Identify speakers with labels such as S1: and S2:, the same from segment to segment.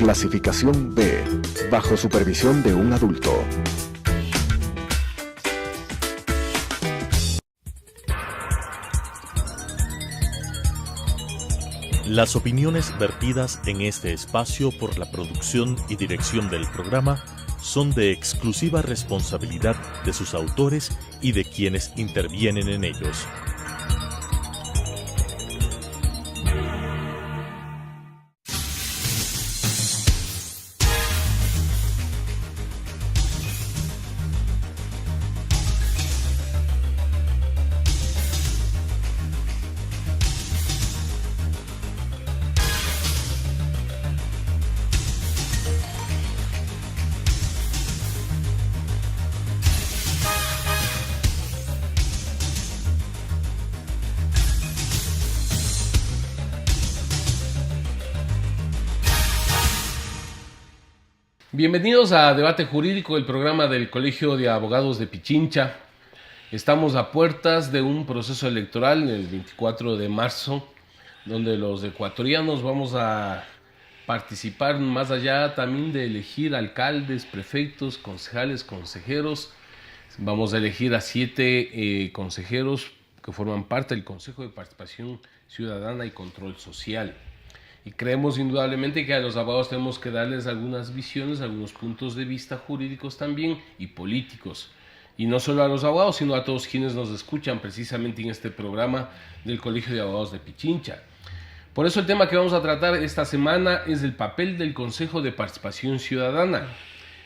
S1: Clasificación B, bajo supervisión de un adulto.
S2: Las opiniones vertidas en este espacio por la producción y dirección del programa son de exclusiva responsabilidad de sus autores y de quienes intervienen en ellos.
S3: Bienvenidos a Debate Jurídico, el programa del Colegio de Abogados de Pichincha. Estamos a puertas de un proceso electoral el 24 de marzo, donde los ecuatorianos vamos a participar más allá también de elegir alcaldes, prefectos, concejales, consejeros. Vamos a elegir a 7 consejeros que forman parte del Consejo de Participación Ciudadana y Control Social. Y creemos indudablemente que a los abogados tenemos que darles algunas visiones, algunos puntos de vista jurídicos también y políticos. Y no solo a los abogados, sino a todos quienes nos escuchan precisamente en este programa del Colegio de Abogados de Pichincha. Por eso el tema que vamos a tratar esta semana es el papel del Consejo de Participación Ciudadana.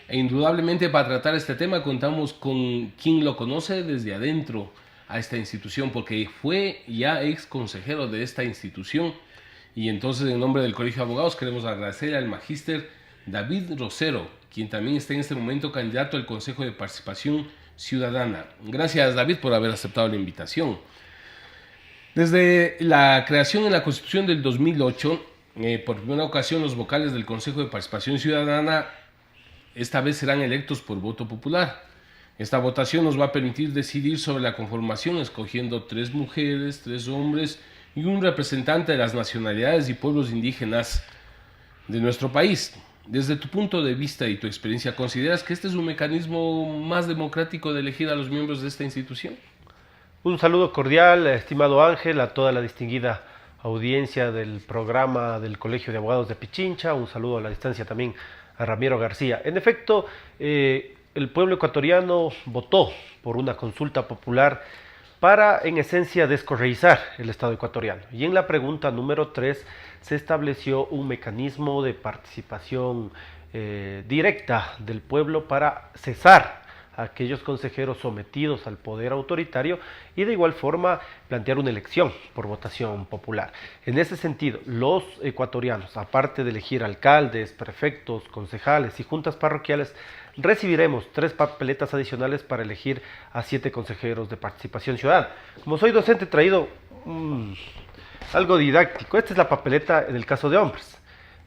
S3: E indudablemente para tratar este tema contamos con quien lo conoce desde adentro a esta institución, porque fue ya ex consejero de esta institución. Y entonces, en nombre del Colegio de Abogados, queremos agradecer al magíster David Rosero, quien también está en este momento candidato al Consejo de Participación Ciudadana. Gracias, David, por haber aceptado la invitación. Desde la creación en la Constitución del 2008, por primera ocasión los vocales del Consejo de Participación Ciudadana esta vez serán electos por voto popular. Esta votación nos va a permitir decidir sobre la conformación, escogiendo 3 mujeres, 3 hombres y un representante de las nacionalidades y pueblos indígenas de nuestro país. Desde tu punto de vista y tu experiencia, ¿consideras que este es un mecanismo más democrático de elegir a los miembros de esta institución?
S4: Un saludo cordial, estimado Ángel, a toda la distinguida audiencia del programa del Colegio de Abogados de Pichincha. Un saludo a la distancia también a Ramiro García. En efecto, el pueblo ecuatoriano votó por una consulta popular para, en esencia, descorreizar el Estado ecuatoriano. Y en la pregunta número 3 se estableció un mecanismo de participación directa del pueblo para cesar a aquellos consejeros sometidos al poder autoritario y de igual forma plantear una elección por votación popular. En ese sentido, los ecuatorianos, aparte de elegir alcaldes, prefectos, concejales y juntas parroquiales, recibiremos 3 papeletas adicionales para elegir a 7 consejeros de participación ciudadana. Como soy docente, he traído algo didáctico. Esta es la papeleta en el caso de hombres,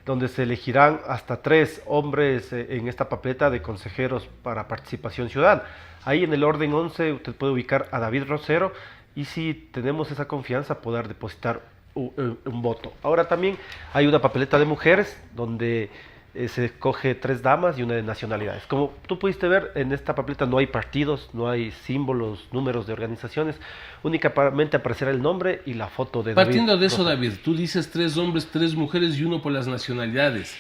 S4: donde se elegirán hasta 3 hombres en esta papeleta de consejeros para participación ciudadana. Ahí en el orden 11 usted puede ubicar a David Rosero y si tenemos esa confianza poder depositar un voto. Ahora también hay una papeleta de mujeres donde se escoge 3 damas y una de nacionalidades. Como tú pudiste ver, en esta papeleta no hay partidos, no hay símbolos, números de organizaciones, únicamente aparecerá el nombre y la foto de David.
S3: Partiendo de eso, David, tú dices 3 hombres, 3 mujeres y 1 por las nacionalidades.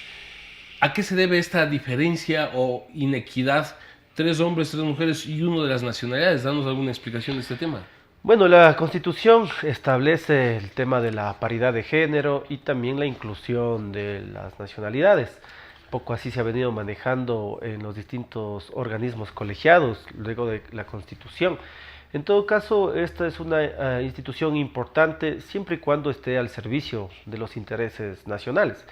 S3: ¿A qué se debe esta diferencia o inequidad? 3 hombres, 3 mujeres y 1 de las nacionalidades. Danos alguna explicación de este tema.
S4: Bueno, la Constitución establece el tema de la paridad de género y también la inclusión de las nacionalidades. Poco así se ha venido manejando en los distintos organismos colegiados luego de la Constitución. En todo caso, esta es una institución importante siempre y cuando esté al servicio de los intereses nacionales.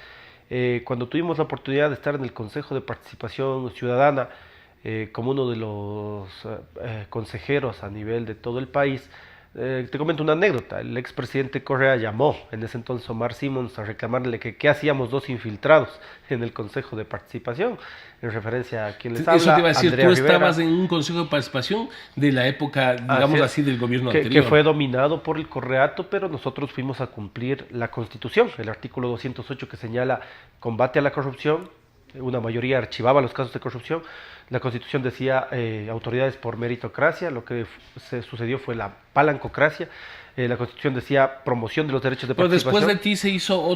S4: Cuando tuvimos la oportunidad de estar en el Consejo de Participación Ciudadana como uno de los consejeros a nivel de todo el país, Te comento una anécdota. El expresidente Correa llamó en ese entonces a Omar Simons a reclamarle que qué hacíamos dos infiltrados en el Consejo de Participación, en referencia a quien les habla.
S3: Eso te iba a decir,
S4: Andrea
S3: tú
S4: Rivera.
S3: estabas en un Consejo de Participación de la época, digamos así, del gobierno
S4: que
S3: anterior.
S4: fue dominado por el Correato, pero nosotros fuimos a cumplir la Constitución, el artículo 208 que señala combate a la corrupción. Una mayoría archivaba los casos de corrupción. La Constitución decía autoridades por meritocracia. Lo que se sucedió fue la palancocracia. La Constitución decía promoción de los derechos de
S3: Pero
S4: participación.
S3: después de ti se hizo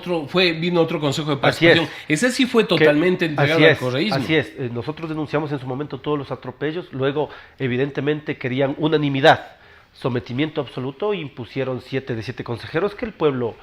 S3: vino otro Consejo de Participación. Ese sí fue totalmente entregado al correísmo.
S4: Así es. Nosotros denunciamos en su momento todos los atropellos. Luego, evidentemente, querían unanimidad, sometimiento absoluto, e impusieron 7 de 7 consejeros que el pueblo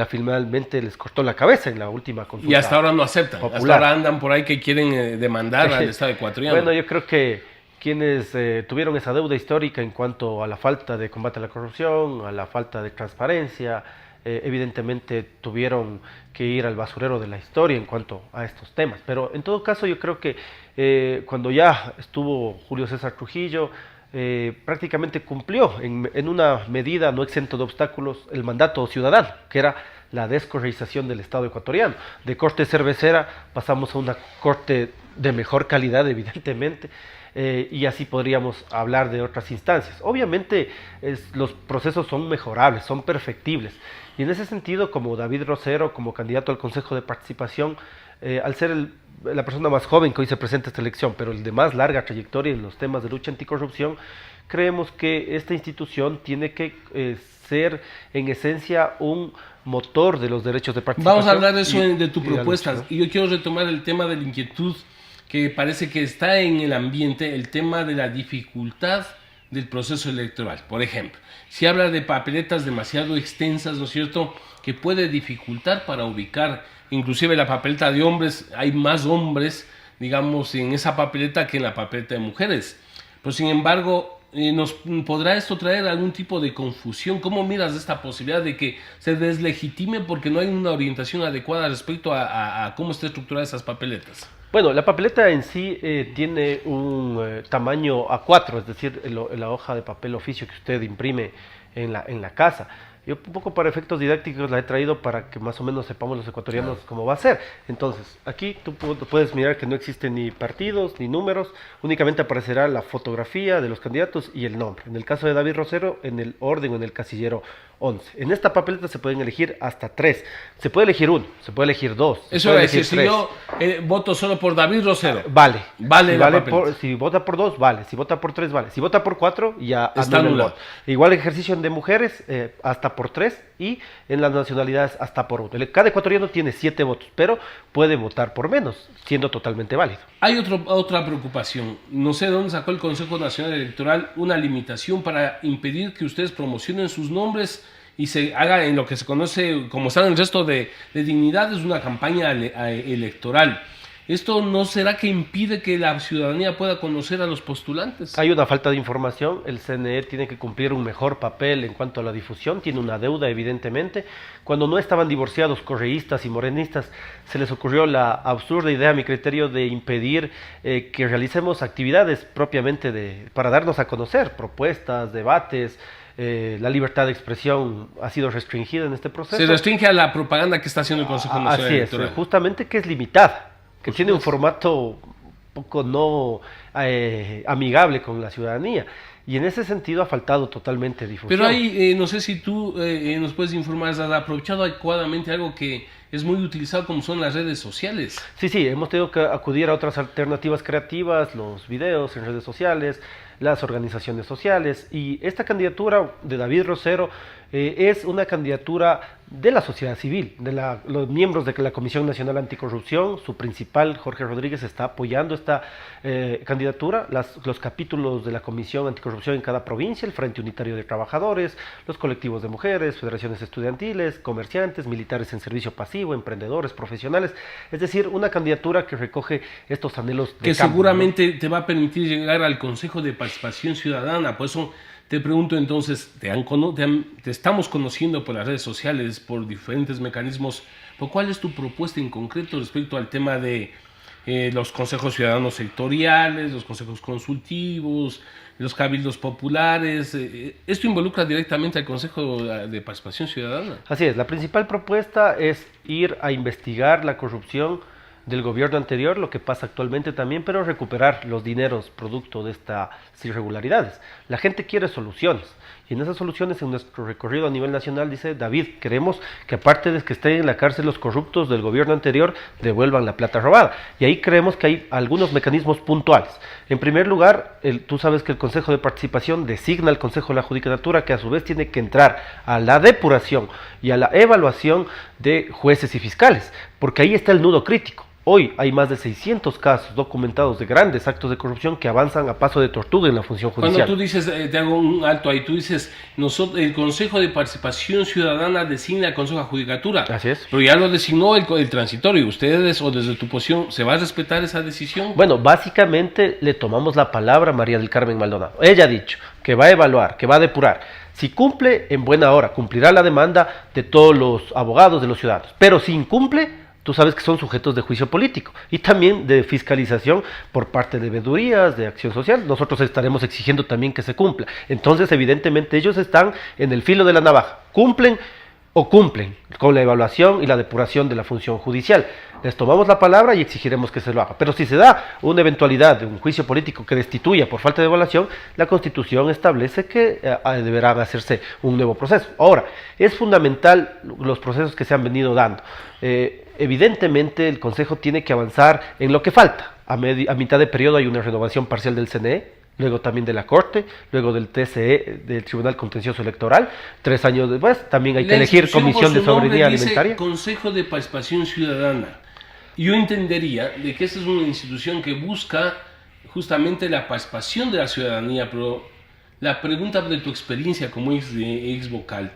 S4: finalmente les cortó la cabeza en la última consulta.
S3: Y hasta ahora no aceptan.
S4: popular.
S3: Hasta ahora andan por ahí que quieren demandar al Estado ecuatoriano.
S4: Bueno, yo creo que quienes tuvieron esa deuda histórica en cuanto a la falta de combate a la corrupción, a la falta de transparencia, evidentemente tuvieron que ir al basurero de la historia en cuanto a estos temas. Pero en todo caso yo creo que cuando ya estuvo Julio César Trujillo, prácticamente cumplió en una medida no exento de obstáculos el mandato ciudadano, que era la descorreización del Estado ecuatoriano. De corte cervecera pasamos a una corte de mejor calidad, evidentemente, y así podríamos hablar de otras instancias. Obviamente los procesos son mejorables, son perfectibles, y en ese sentido, como David Rosero, como candidato al Consejo de Participación, al ser la persona más joven que hoy se presenta a esta elección, pero el de más larga trayectoria en los temas de lucha anticorrupción, creemos que esta institución tiene que ser en esencia un motor de los derechos de participación.
S3: Vamos a hablar de eso de tu
S4: y de la
S3: propuesta.
S4: lucha, ¿no?
S3: Y yo quiero retomar el tema de la inquietud que parece que está en el ambiente, el tema de la dificultad del proceso electoral. Por ejemplo, si habla de papeletas demasiado extensas, ¿no es cierto?, que puede dificultar para ubicar, inclusive la papeleta de hombres, hay más hombres, digamos, en esa papeleta que en la papeleta de mujeres. Pero sin embargo, ¿nos podrá esto traer algún tipo de confusión? ¿Cómo miras esta posibilidad de que se deslegitime porque no hay una orientación adecuada respecto a cómo está estructurada esas papeletas?
S4: Bueno, la papeleta en sí tiene un tamaño A4, es decir, la hoja de papel oficio que usted imprime en la casa. Yo un poco para efectos didácticos la he traído para que más o menos sepamos los ecuatorianos cómo va a ser. Entonces, aquí tú puedes mirar que no existen ni partidos ni números, únicamente aparecerá la fotografía de los candidatos y el nombre. En el caso de David Rosero, en el orden o en el casillero 11. En esta papeleta se pueden elegir hasta 3. Se puede elegir 1, se puede elegir 2.
S3: Eso es decir, si yo voto solo por David Rosero,
S4: vale.
S3: Vale
S4: Si,
S3: la papeleta.
S4: si vota por 2, vale. Si vota por 3, vale. Si vota por 4, ya
S3: Está
S4: anula el
S3: anulado.
S4: voto. Igual ejercicio de mujeres, hasta por 3, y en las nacionalidades hasta por 1. Cada ecuatoriano tiene 7 votos, pero puede votar por menos, siendo totalmente válido.
S3: Hay otra preocupación. No sé de dónde sacó el Consejo Nacional Electoral una limitación para impedir que ustedes promocionen sus nombres y se haga en lo que se conoce como están el resto de dignidades una campaña electoral. ¿Esto no será que impide que la ciudadanía pueda conocer a los postulantes?
S4: Hay una falta de información, el CNE tiene que cumplir un mejor papel en cuanto a la difusión, tiene una deuda evidentemente. Cuando no estaban divorciados correístas y morenistas, se les ocurrió la absurda idea, a mi criterio, de impedir que realicemos actividades propiamente para darnos a conocer, propuestas, debates. La libertad de expresión ha sido restringida en este proceso.
S3: Se restringe a la propaganda que está haciendo el Consejo Nacional
S4: Así
S3: Electoral.
S4: es, justamente que es limitada, que
S3: Por
S4: tiene un
S3: supuesto.
S4: formato poco no amigable con la ciudadanía, y en ese sentido ha faltado totalmente difusión.
S3: Pero hay, no sé si tú nos puedes informar, ¿has aprovechado adecuadamente algo que es muy utilizado como son las redes sociales?
S4: Sí, hemos tenido que acudir a otras alternativas creativas, los videos en redes sociales, las organizaciones sociales, y esta candidatura de David Rosero es una candidatura de la sociedad civil, de los miembros de la Comisión Nacional Anticorrupción. Su principal, Jorge Rodríguez, está apoyando esta candidatura, los capítulos de la Comisión Anticorrupción en cada provincia, el Frente Unitario de Trabajadores, los colectivos de mujeres, federaciones estudiantiles, comerciantes, militares en servicio pasivo, emprendedores, profesionales, es decir, una candidatura que recoge estos anhelos de
S3: Que
S4: cambio,
S3: seguramente te va a permitir llegar al Consejo de Participación Ciudadana. Por eso te pregunto entonces, te estamos conociendo por las redes sociales, por diferentes mecanismos, ¿pero cuál es tu propuesta en concreto respecto al tema de los consejos ciudadanos sectoriales, los consejos consultivos, los cabildos populares. Esto involucra directamente al Consejo de Participación Ciudadana.
S4: Así es, la principal propuesta es ir a investigar la corrupción del gobierno anterior, lo que pasa actualmente también, pero recuperar los dineros producto de estas irregularidades. La gente quiere soluciones, y en esas soluciones, en nuestro recorrido a nivel nacional, dice David, queremos que aparte de que estén en la cárcel los corruptos del gobierno anterior, devuelvan la plata robada. Y ahí creemos que hay algunos mecanismos puntuales. En primer lugar, tú sabes que el Consejo de Participación designa al Consejo de la Judicatura, que a su vez tiene que entrar a la depuración y a la evaluación de jueces y fiscales, porque ahí está el nudo crítico. Hoy hay más de 600 casos documentados de grandes actos de corrupción que avanzan a paso de tortuga en la función judicial.
S3: Cuando tú dices, te hago un alto ahí, tú dices, el Consejo de Participación Ciudadana designa al Consejo de Judicatura.
S4: Así es.
S3: Pero ya lo designó el transitorio. ¿Ustedes, o desde tu posición, se va a respetar esa decisión?
S4: Bueno, básicamente le tomamos la palabra a María del Carmen Maldonado. Ella ha dicho que va a evaluar, que va a depurar. Si cumple, en buena hora, cumplirá la demanda de todos los abogados, de los ciudadanos. Pero si incumple, tú sabes que son sujetos de juicio político y también de fiscalización por parte de veedurías, de acción social. Nosotros estaremos exigiendo también que se cumpla. Entonces, evidentemente, ellos están en el filo de la navaja. ¿Cumplen o cumplen con la evaluación y la depuración de la función judicial? Les tomamos la palabra y exigiremos que se lo haga. Pero si se da una eventualidad de un juicio político que destituya por falta de evaluación, la Constitución establece que deberán hacerse un nuevo proceso. Ahora, es fundamental los procesos que se han venido dando. Evidentemente, el Consejo tiene que avanzar en lo que falta. A mitad de periodo hay una renovación parcial del CNE, luego también de la Corte, luego del TCE, del Tribunal Contencioso Electoral. 3 años después también hay que elegir Comisión de Soberanía Alimentaria.
S3: Consejo de Participación Ciudadana. Yo entendería de que esa es una institución que busca justamente la participación de la ciudadanía, pero la pregunta de tu experiencia como ex vocal,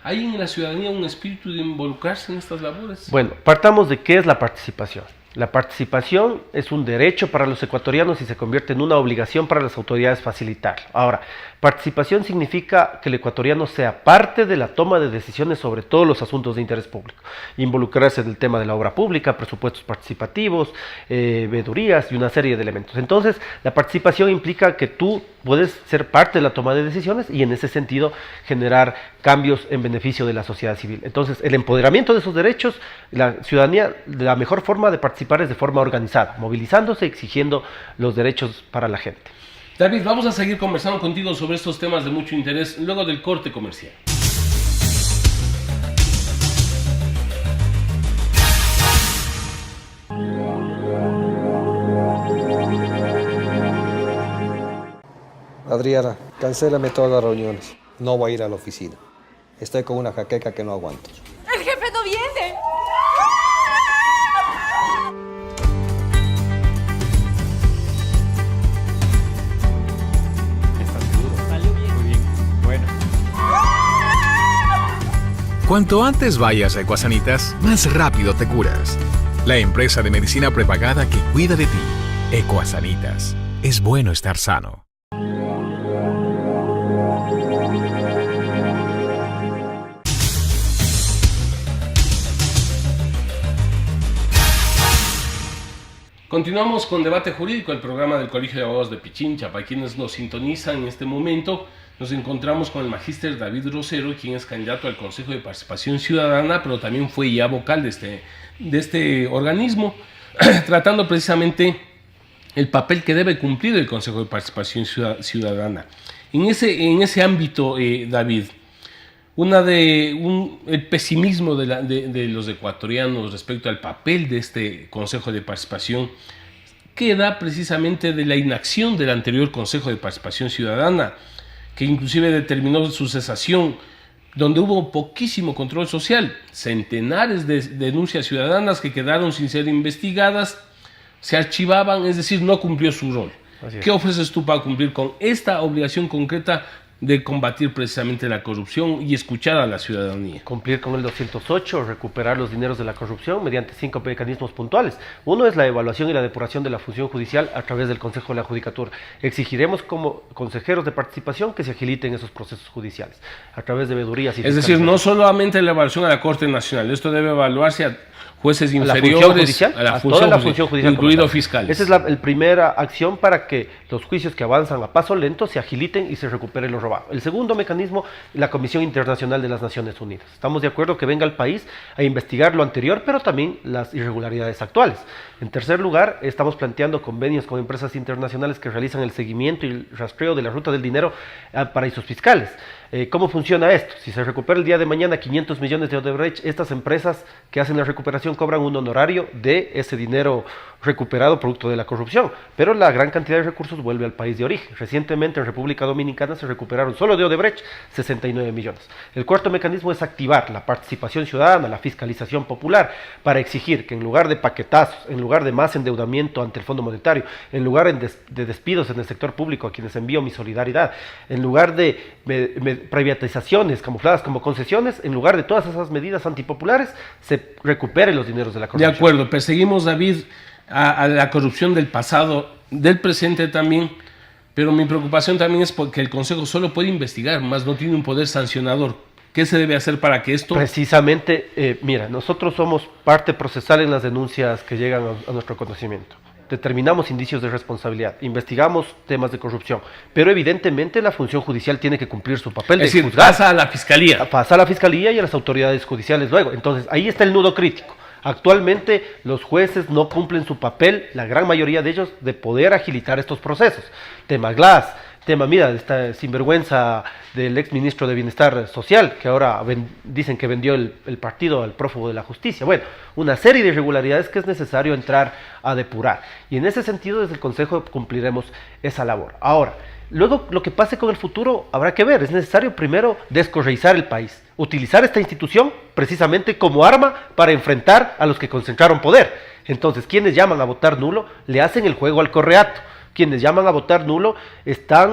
S3: ¿hay en la ciudadanía un espíritu de involucrarse en estas labores?
S4: Bueno, partamos de qué es la participación. La participación es un derecho para los ecuatorianos y se convierte en una obligación para las autoridades facilitarlo. Ahora, participación significa que el ecuatoriano sea parte de la toma de decisiones sobre todos los asuntos de interés público. Involucrarse en el tema de la obra pública, presupuestos participativos, veedurías y una serie de elementos. Entonces, la participación implica que tú puedes ser parte de la toma de decisiones y en ese sentido generar cambios en beneficio de la sociedad civil. Entonces, el empoderamiento de esos derechos, la ciudadanía, la mejor forma de participar es de forma organizada, movilizándose, exigiendo los derechos para la gente.
S3: David, vamos a seguir conversando contigo sobre estos temas de mucho interés luego del corte comercial.
S5: Adriana, cancélame todas las reuniones. No voy a ir a la oficina. Estoy con una jaqueca que no aguanto.
S6: ¡El jefe no viene!
S7: Cuanto antes vayas a Ecuasanitas, más rápido te curas. La empresa de medicina prepagada que cuida de ti. Ecuasanitas. Es bueno estar sano.
S3: Continuamos con Debate Jurídico, el programa del Colegio de Abogados de Pichincha. Para quienes nos sintonizan en este momento, nos encontramos con el magíster David Rosero, quien es candidato al Consejo de Participación Ciudadana, pero también fue ya vocal de este organismo, tratando precisamente el papel que debe cumplir el Consejo de Participación Ciudadana. En ese ámbito, David, el pesimismo de los ecuatorianos respecto al papel de este Consejo de Participación queda precisamente de la inacción del anterior Consejo de Participación Ciudadana, que inclusive determinó su cesación, donde hubo poquísimo control social, centenares de denuncias ciudadanas que quedaron sin ser investigadas, se archivaban, es decir, no cumplió su rol. ¿Qué ofreces tú para cumplir con esta obligación concreta de combatir precisamente la corrupción y escuchar a la ciudadanía.
S4: Cumplir con el 208, recuperar los dineros de la corrupción mediante 5 mecanismos puntuales. Uno es la evaluación y la depuración de la función judicial a través del Consejo de la Judicatura. Exigiremos como consejeros de participación que se agiliten esos procesos judiciales a través de veedurías y
S3: Es decir, no solamente la evaluación a la Corte Nacional, esto debe evaluarse a jueces inferiores,
S4: a la función judicial,
S3: incluido fiscales.
S4: Esa es la primera acción para que los juicios que avanzan a paso lento se agiliten y se recupere lo robado. El segundo mecanismo, la Comisión Internacional de las Naciones Unidas. Estamos de acuerdo que venga al país a investigar lo anterior, pero también las irregularidades actuales. En tercer lugar, estamos planteando convenios con empresas internacionales que realizan el seguimiento y el rastreo de la ruta del dinero a paraísos fiscales. ¿Cómo funciona esto? Si se recupera el día de mañana 500 millones de Odebrecht, estas empresas que hacen la recuperación cobran un honorario de ese dinero recuperado producto de la corrupción, pero la gran cantidad de recursos vuelve al país de origen. Recientemente en República Dominicana se recuperaron solo de Odebrecht 69 millones. El cuarto mecanismo es activar la participación ciudadana, la fiscalización popular, para exigir que en lugar de paquetazos, en lugar de más endeudamiento ante el Fondo Monetario, en lugar de despidos en el sector público a quienes envío mi solidaridad, en lugar de privatizaciones camufladas como concesiones, en lugar de todas esas medidas antipopulares, se recuperen los dineros de la corrupción.
S3: De acuerdo, perseguimos, David, a la corrupción del pasado, del presente también, pero mi preocupación también es porque el Consejo solo puede investigar, más no tiene un poder sancionador. ¿Qué se debe hacer para que esto...?
S4: Precisamente, mira, nosotros somos parte procesal en las denuncias que llegan a nuestro conocimiento. Determinamos indicios de responsabilidad, investigamos temas de corrupción, pero evidentemente la función judicial tiene que cumplir su papel de juzgar.
S3: Pasa a la Fiscalía.
S4: Pasa a la Fiscalía y a las autoridades judiciales luego. Entonces, ahí está el nudo crítico. Actualmente los jueces no cumplen su papel, la gran mayoría de ellos, de poder agilitar estos procesos. Tema Glass, tema, mira, esta sinvergüenza del ex ministro de Bienestar Social, que ahora dicen que vendió el partido al prófugo de la justicia. Bueno, una serie de irregularidades que es necesario entrar a depurar. Y en ese sentido, desde el Consejo cumpliremos esa labor. Ahora, luego lo que pase con el futuro habrá que ver. Es necesario primero descorreizar el país, utilizar esta institución precisamente como arma para enfrentar a los que concentraron poder. Entonces, quienes llaman a votar nulo le hacen el juego al correato. Quienes llaman a votar nulo están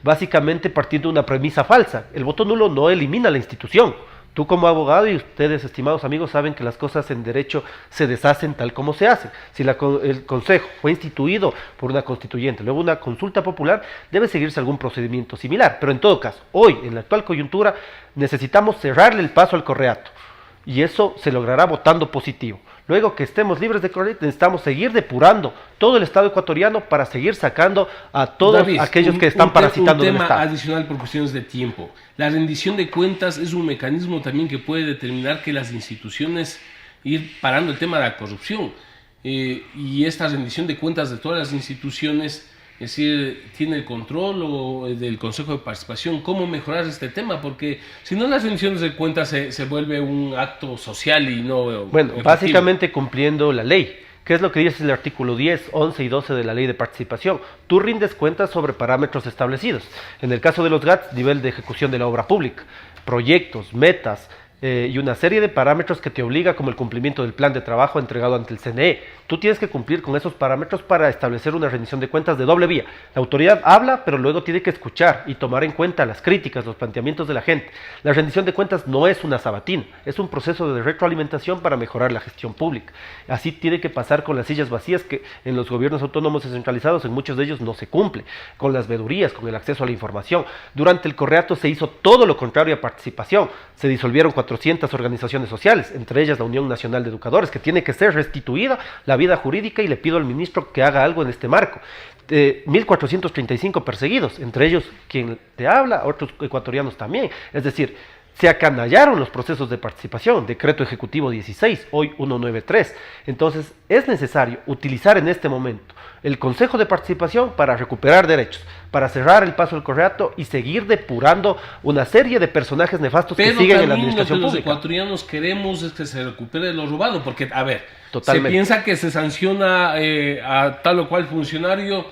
S4: básicamente partiendo de una premisa falsa. El voto nulo no elimina la institución. Tú como abogado y ustedes, estimados amigos, saben que las cosas en derecho se deshacen tal como se hacen. Si el Consejo fue instituido por una constituyente, luego una consulta popular, debe seguirse algún procedimiento similar. Pero en todo caso, hoy, en la actual coyuntura, necesitamos cerrarle el paso al correato. Y eso se logrará votando positivo. Luego que estemos libres de corrupción, necesitamos seguir depurando todo el Estado ecuatoriano para seguir sacando a todos aquellos que están parasitando en el Estado.
S3: Un tema adicional por cuestiones de tiempo. La rendición de cuentas es un mecanismo también que puede determinar que las instituciones ir parando el tema de la corrupción. Y esta rendición de cuentas de todas las instituciones, es decir, tiene el control del Consejo de Participación. ¿Cómo mejorar este tema? Porque si no, las rendiciones de cuentas se vuelve un acto social y no...
S4: Bueno, efectivo. Básicamente cumpliendo la ley. ¿Qué es lo que dice el artículo 10, 11 y 12 de la Ley de Participación? Tú rindes cuentas sobre parámetros establecidos. En el caso de los GATS, nivel de ejecución de la obra pública, proyectos, metas, y una serie de parámetros que te obliga, como el cumplimiento del plan de trabajo entregado ante el CNE. Tú tienes que cumplir con esos parámetros para establecer una rendición de cuentas de doble vía. La autoridad habla, pero luego tiene que escuchar y tomar en cuenta las críticas, los planteamientos de la gente. La rendición de cuentas no es una sabatina, es un proceso de retroalimentación para mejorar la gestión pública. Así tiene que pasar con las sillas vacías que en los gobiernos autónomos descentralizados, en muchos de ellos no se cumple, con las vedurías, con el acceso a la información. Durante el correato se hizo todo lo contrario a participación. Se disolvieron 400 organizaciones sociales, entre ellas la Unión Nacional de Educadores, que tiene que ser restituida la vida jurídica, y le pido al ministro que haga algo en este marco. 1.435 perseguidos, entre ellos quien te habla, otros ecuatorianos también. Es decir, se acanallaron los procesos de participación, decreto ejecutivo 16, hoy 193. Entonces, es necesario utilizar en este momento el Consejo de Participación para recuperar derechos, para cerrar el paso del correato y seguir depurando una serie de personajes nefastos que siguen en la administración pública.
S3: Pero los ecuatorianos queremos es que se recupere lo robado, porque, a ver,
S4: totalmente.
S3: Se piensa que se sanciona a tal o cual funcionario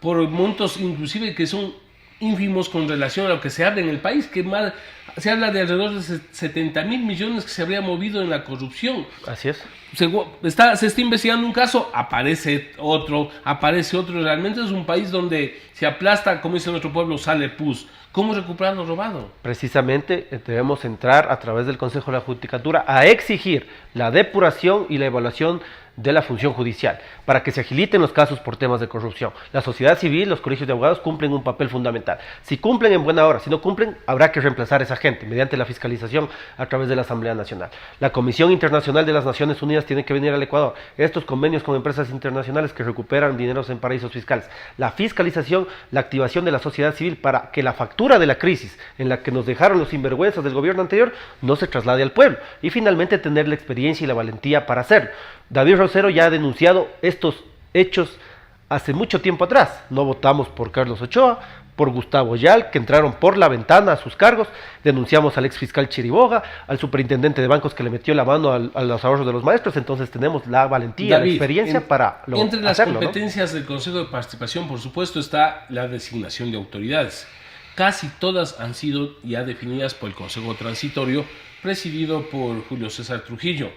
S3: por montos inclusive que son ínfimos con relación a lo que se habla en el país, que más, se habla de alrededor de 70.000 millones que se habría movido en la corrupción.
S4: Así es.
S3: Se está investigando un caso, aparece otro, realmente es un país donde se aplasta, como dice nuestro pueblo, sale pus. ¿Cómo recuperar lo robado?
S4: Precisamente debemos entrar a través del Consejo de la Judicatura a exigir la depuración y la evaluación de la función judicial, para que se agiliten los casos por temas de corrupción. La sociedad civil, los colegios de abogados cumplen un papel fundamental. Si cumplen en buena hora, si no cumplen, habrá que reemplazar a esa gente mediante la fiscalización a través de la Asamblea Nacional. La Comisión Internacional de las Naciones Unidas tiene que venir al Ecuador. Estos convenios con empresas internacionales que recuperan dineros en paraísos fiscales. La fiscalización, la activación de la sociedad civil para que la factura de la crisis en la que nos dejaron los sinvergüenzas del gobierno anterior no se traslade al pueblo. Y finalmente tener la experiencia y la valentía para hacerlo. David Rosero ya ha denunciado estos hechos hace mucho tiempo atrás. No votamos por Carlos Ochoa, por Gustavo Yal, que entraron por la ventana a sus cargos. Denunciamos al exfiscal Chiriboga, al superintendente de bancos que le metió la mano a los ahorros de los maestros. Entonces tenemos la valentía, David, la experiencia para hacerlo.
S3: Entre las competencias del Consejo de Participación, por supuesto, está la designación de autoridades. Casi todas han sido ya definidas por el Consejo Transitorio, presidido por Julio César Trujillo.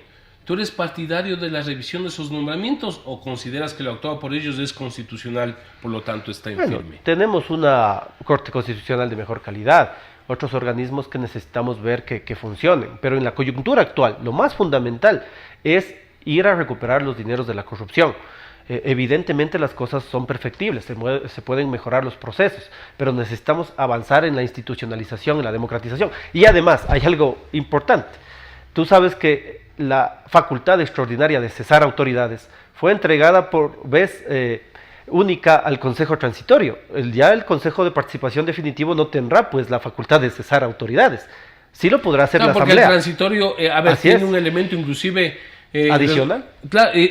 S3: ¿Tú eres partidario de la revisión de esos nombramientos o consideras que lo actuado por ellos es constitucional, por lo tanto está infirme?
S4: Bueno, tenemos una Corte Constitucional de mejor calidad, otros organismos que necesitamos ver que funcionen, pero en la coyuntura actual lo más fundamental es ir a recuperar los dineros de la corrupción. Evidentemente las cosas son perfectibles, se pueden mejorar los procesos, pero necesitamos avanzar en la institucionalización, en la democratización. Y además hay algo importante, tú sabes que la facultad extraordinaria de cesar autoridades fue entregada por vez única al Consejo Transitorio. Ya el Consejo de Participación Definitivo no tendrá pues la facultad de cesar autoridades. Sí lo podrá hacer la Asamblea.
S3: Porque el Transitorio, tiene un elemento inclusive
S4: adicional.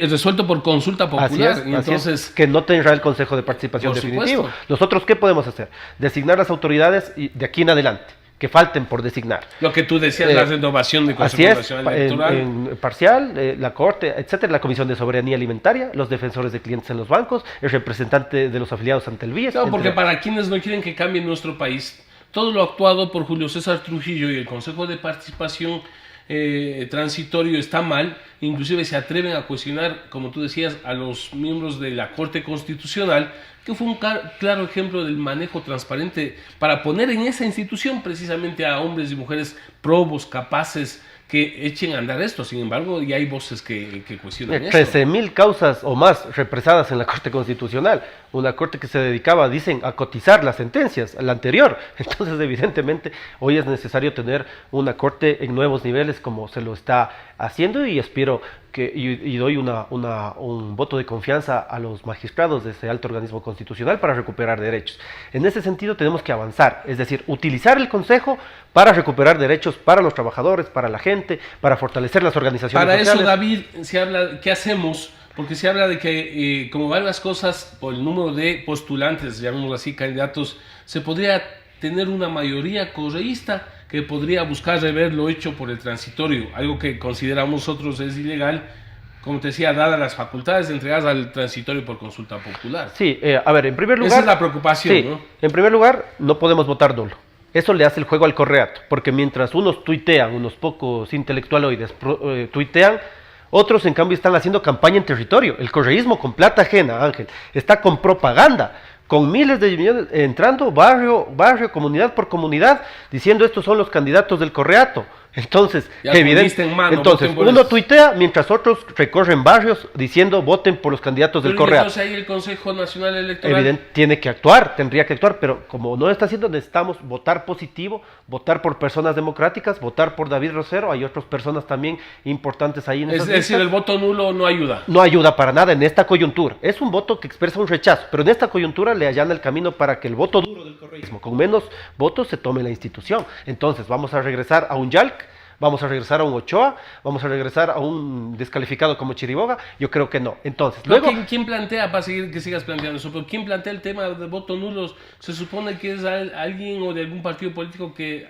S3: Resuelto por consulta popular.
S4: Así es, entonces, que no tendrá el Consejo de Participación Definitivo. Nosotros, ¿qué podemos hacer? Designar las autoridades y de aquí en adelante, que falten por designar.
S3: Lo que tú decías, la renovación de Consejo Nacional Electoral.
S4: En parcial, la Corte, etcétera, la Comisión de Soberanía Alimentaria, los defensores de clientes en los bancos, el representante de los afiliados ante el BIES.
S3: No, porque para quienes no quieren que cambie nuestro país, todo lo actuado por Julio César Trujillo y el Consejo de Participación Transitorio está mal, inclusive se atreven a cuestionar, como tú decías, a los miembros de la Corte Constitucional, que fue un claro ejemplo del manejo transparente para poner en esa institución precisamente a hombres y mujeres probos, capaces, que echen a andar esto. Sin embargo, ya hay voces que cuestionan esto.
S4: 13.000 causas o más represadas en la Corte Constitucional, una corte que se dedicaba, dicen, a cotizar las sentencias, la anterior. Entonces, evidentemente, hoy es necesario tener una corte en nuevos niveles como se lo está haciendo, y espero que, y doy un voto de confianza a los magistrados de ese alto organismo constitucional para recuperar derechos. En ese sentido tenemos que avanzar, es decir, utilizar el Consejo para recuperar derechos para los trabajadores, para la gente, para fortalecer las organizaciones
S3: sociales. Para eso,
S4: David,
S3: se habla, ¿qué hacemos? Porque se habla de que, como van las cosas, por el número de postulantes, llamémoslo así, candidatos, se podría tener una mayoría correísta que podría buscar rever lo hecho por el transitorio, algo que consideramos nosotros es ilegal, como te decía, dadas las facultades entregadas al transitorio por consulta popular.
S4: Sí, a ver, en primer lugar...
S3: Esa es la preocupación, sí, ¿no?
S4: En primer lugar, no podemos votar nulo. Eso le hace el juego al correato, porque mientras unos tuitean, unos pocos intelectualoides tuitean, otros en cambio están haciendo campaña en territorio. El correísmo con plata ajena, Ángel, está con propaganda, con miles de millones, entrando barrio, comunidad por comunidad, diciendo estos son los candidatos del correato. Entonces, entonces uno tuitea mientras otros recorren barrios diciendo voten por los candidatos del correato.
S3: Entonces ahí el Consejo Nacional Electoral
S4: tiene que actuar, tendría que actuar, pero como no lo está haciendo, necesitamos votar positivo, votar por personas democráticas, votar por David Rosero. Hay otras personas también importantes ahí en esas listas.
S3: Es decir, el voto nulo no ayuda.
S4: No ayuda para nada en esta coyuntura. Es un voto que expresa un rechazo, pero en esta coyuntura le allana el camino para que el voto duro del correísmo, con menos votos, se tome la institución. Entonces vamos a regresar a un YALC, ¿Vamos a regresar a un Ochoa? ¿Vamos a regresar a un descalificado como Chiriboga? Yo creo que no. Entonces, luego...
S3: ¿Quién plantea, para seguir que sigas planteando eso, pero quién plantea el tema de voto nulo? Se supone que es alguien o de algún partido político que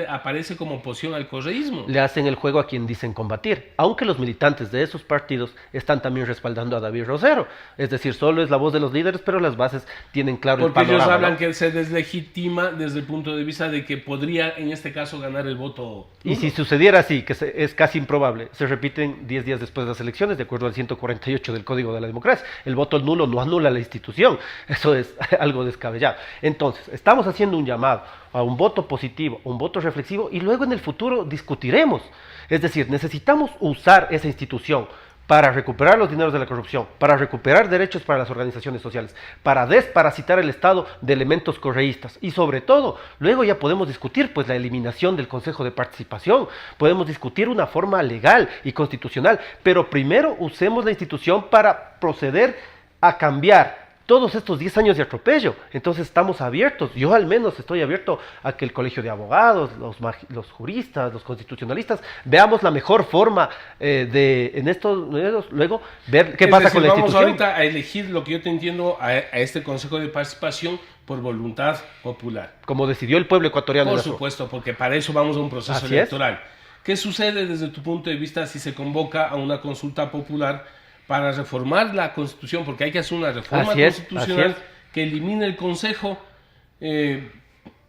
S3: aparece como oposición al correísmo.
S4: Le hacen el juego a quien dicen combatir, aunque los militantes de esos partidos están también respaldando a David Rosero. Es decir, solo es la voz de los líderes, pero las bases tienen claro el panorama.
S3: Porque ellos hablan, ¿no?, que se deslegitima desde el punto de vista de que podría en este caso ganar el voto nulo.
S4: Y si sucediera así, que es casi improbable, se repiten 10 días después de las elecciones, de acuerdo al 148 del Código de la Democracia. El voto nulo no anula la institución, eso es algo descabellado. Entonces, estamos haciendo un llamado a un voto positivo, un voto reflexivo, y luego en el futuro discutiremos. Es decir, necesitamos usar esa institución para recuperar los dineros de la corrupción, para recuperar derechos para las organizaciones sociales, para desparasitar el Estado de elementos correístas, y sobre todo, luego ya podemos discutir pues la eliminación del Consejo de Participación, podemos discutir una forma legal y constitucional, pero primero usemos la institución para proceder a cambiar todos estos 10 años de atropello. Entonces estamos abiertos, yo al menos estoy abierto a que el Colegio de Abogados, los juristas, los constitucionalistas, veamos la mejor forma en estos luego ver qué pasa con la institución.
S3: Vamos ahorita a elegir, lo que yo te entiendo, a este Consejo de Participación por voluntad popular.
S4: Como decidió el pueblo ecuatoriano.
S3: Por supuesto, porque para eso vamos a un proceso electoral. ¿Qué sucede desde tu punto de vista si se convoca a una consulta popular para reformar la Constitución? Porque hay que hacer una reforma constitucional que elimine el Consejo.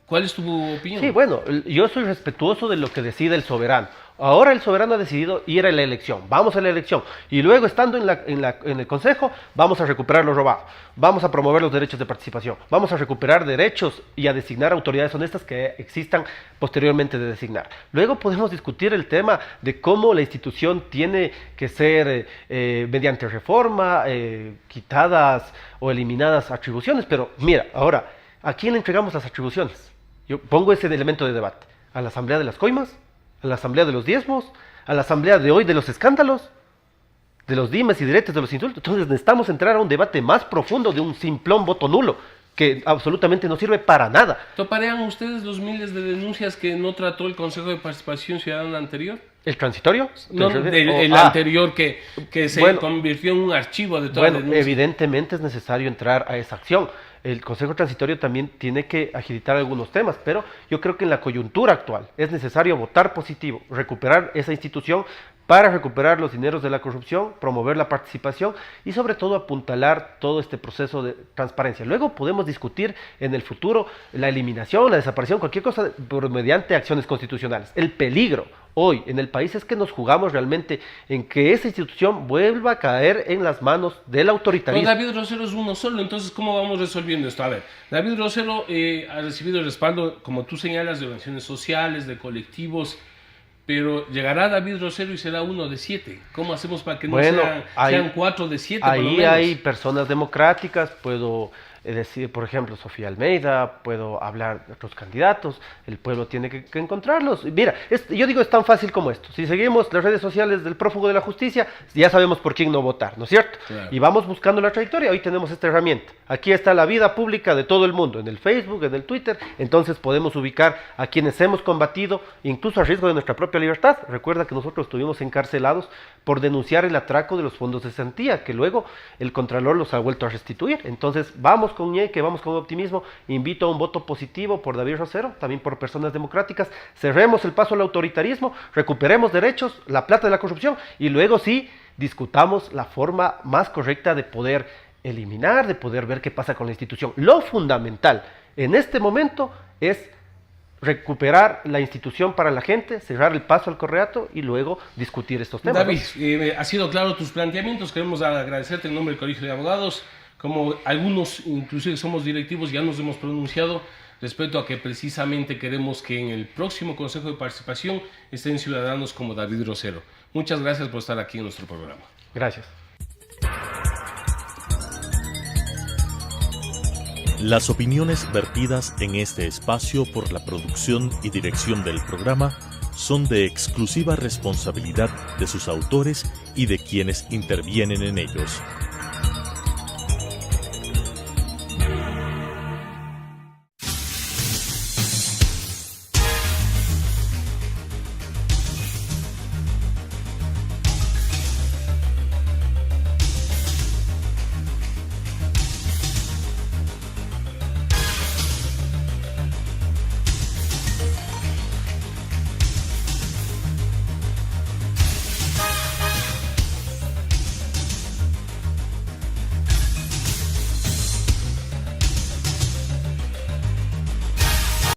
S3: ¿Cuál es tu opinión?
S4: Sí, bueno, yo soy respetuoso de lo que decide el soberano. Ahora el soberano ha decidido ir a la elección, vamos a la elección, y luego estando en el Consejo, vamos a recuperar lo robado, vamos a promover los derechos de participación, vamos a recuperar derechos y a designar autoridades honestas que existan posteriormente de designar. Luego podemos discutir el tema de cómo la institución tiene que ser mediante reforma, quitadas o eliminadas atribuciones, pero mira, ahora, ¿a quién le entregamos las atribuciones? Yo pongo ese elemento de debate, ¿a la Asamblea de las Coimas? ¿A la Asamblea de los Diezmos? ¿A la Asamblea de hoy de los escándalos? ¿De los dimes y diretes, de los insultos? Entonces necesitamos entrar a un debate más profundo de un simplón voto nulo, que absolutamente no sirve para nada.
S3: ¿Toparían ustedes los miles de denuncias que no trató el Consejo de Participación Ciudadana anterior?
S4: ¿El transitorio?
S3: No, el anterior que se convirtió en un archivo de todas las denuncias.
S4: Evidentemente es necesario entrar a esa acción. El Consejo Transitorio también tiene que agilitar algunos temas, pero yo creo que en la coyuntura actual es necesario votar positivo, recuperar esa institución para recuperar los dineros de la corrupción, promover la participación y sobre todo apuntalar todo este proceso de transparencia. Luego podemos discutir en el futuro la eliminación, la desaparición, cualquier cosa por mediante acciones constitucionales. El peligro hoy en el país es que nos jugamos realmente en que esa institución vuelva a caer en las manos del autoritarismo.
S3: Pero David Rosero es uno solo, entonces ¿cómo vamos resolviendo esto? A ver, David Rosero ha recibido el respaldo, como tú señalas, de organizaciones sociales, de colectivos, pero llegará David Rosero y será uno de 7. ¿Cómo hacemos para que no sean 4 de 7?
S4: Ahí hay personas democráticas, puedo decir, por ejemplo, Sofía Almeida, puedo hablar de otros candidatos, el pueblo tiene que encontrarlos. Mira, yo digo, es tan fácil como esto. Si seguimos las redes sociales del prófugo de la justicia, ya sabemos por quién no votar, ¿no es cierto? Claro. Y vamos buscando la trayectoria. Hoy tenemos esta herramienta. Aquí está la vida pública de todo el mundo, en el Facebook, en el Twitter. Entonces podemos ubicar a quienes hemos combatido, incluso a riesgo de nuestra propia libertad. Recuerda que nosotros estuvimos encarcelados por denunciar el atraco de los fondos de cesantía, que luego el Contralor los ha vuelto a restituir. Entonces vamos con ñeque, vamos con optimismo. Invito a un voto positivo por David Rosero, también por personas democráticas. Cerremos el paso al autoritarismo, recuperemos derechos, la plata de la corrupción, y luego sí discutamos la forma más correcta de poder eliminar, de poder ver qué pasa con la institución. Lo fundamental en este momento es recuperar la institución para la gente, cerrar el paso al correato y luego discutir estos temas.
S3: David, ha sido claro tus planteamientos. Queremos agradecerte en nombre del Colegio de Abogados. Como algunos, inclusive somos directivos, ya nos hemos pronunciado respecto a que precisamente queremos que en el próximo Consejo de Participación estén ciudadanos como David Rosero. Muchas gracias por estar aquí en nuestro programa.
S4: Gracias.
S2: Las opiniones vertidas en este espacio por la producción y dirección del programa son de exclusiva responsabilidad de sus autores y de quienes intervienen en ellos.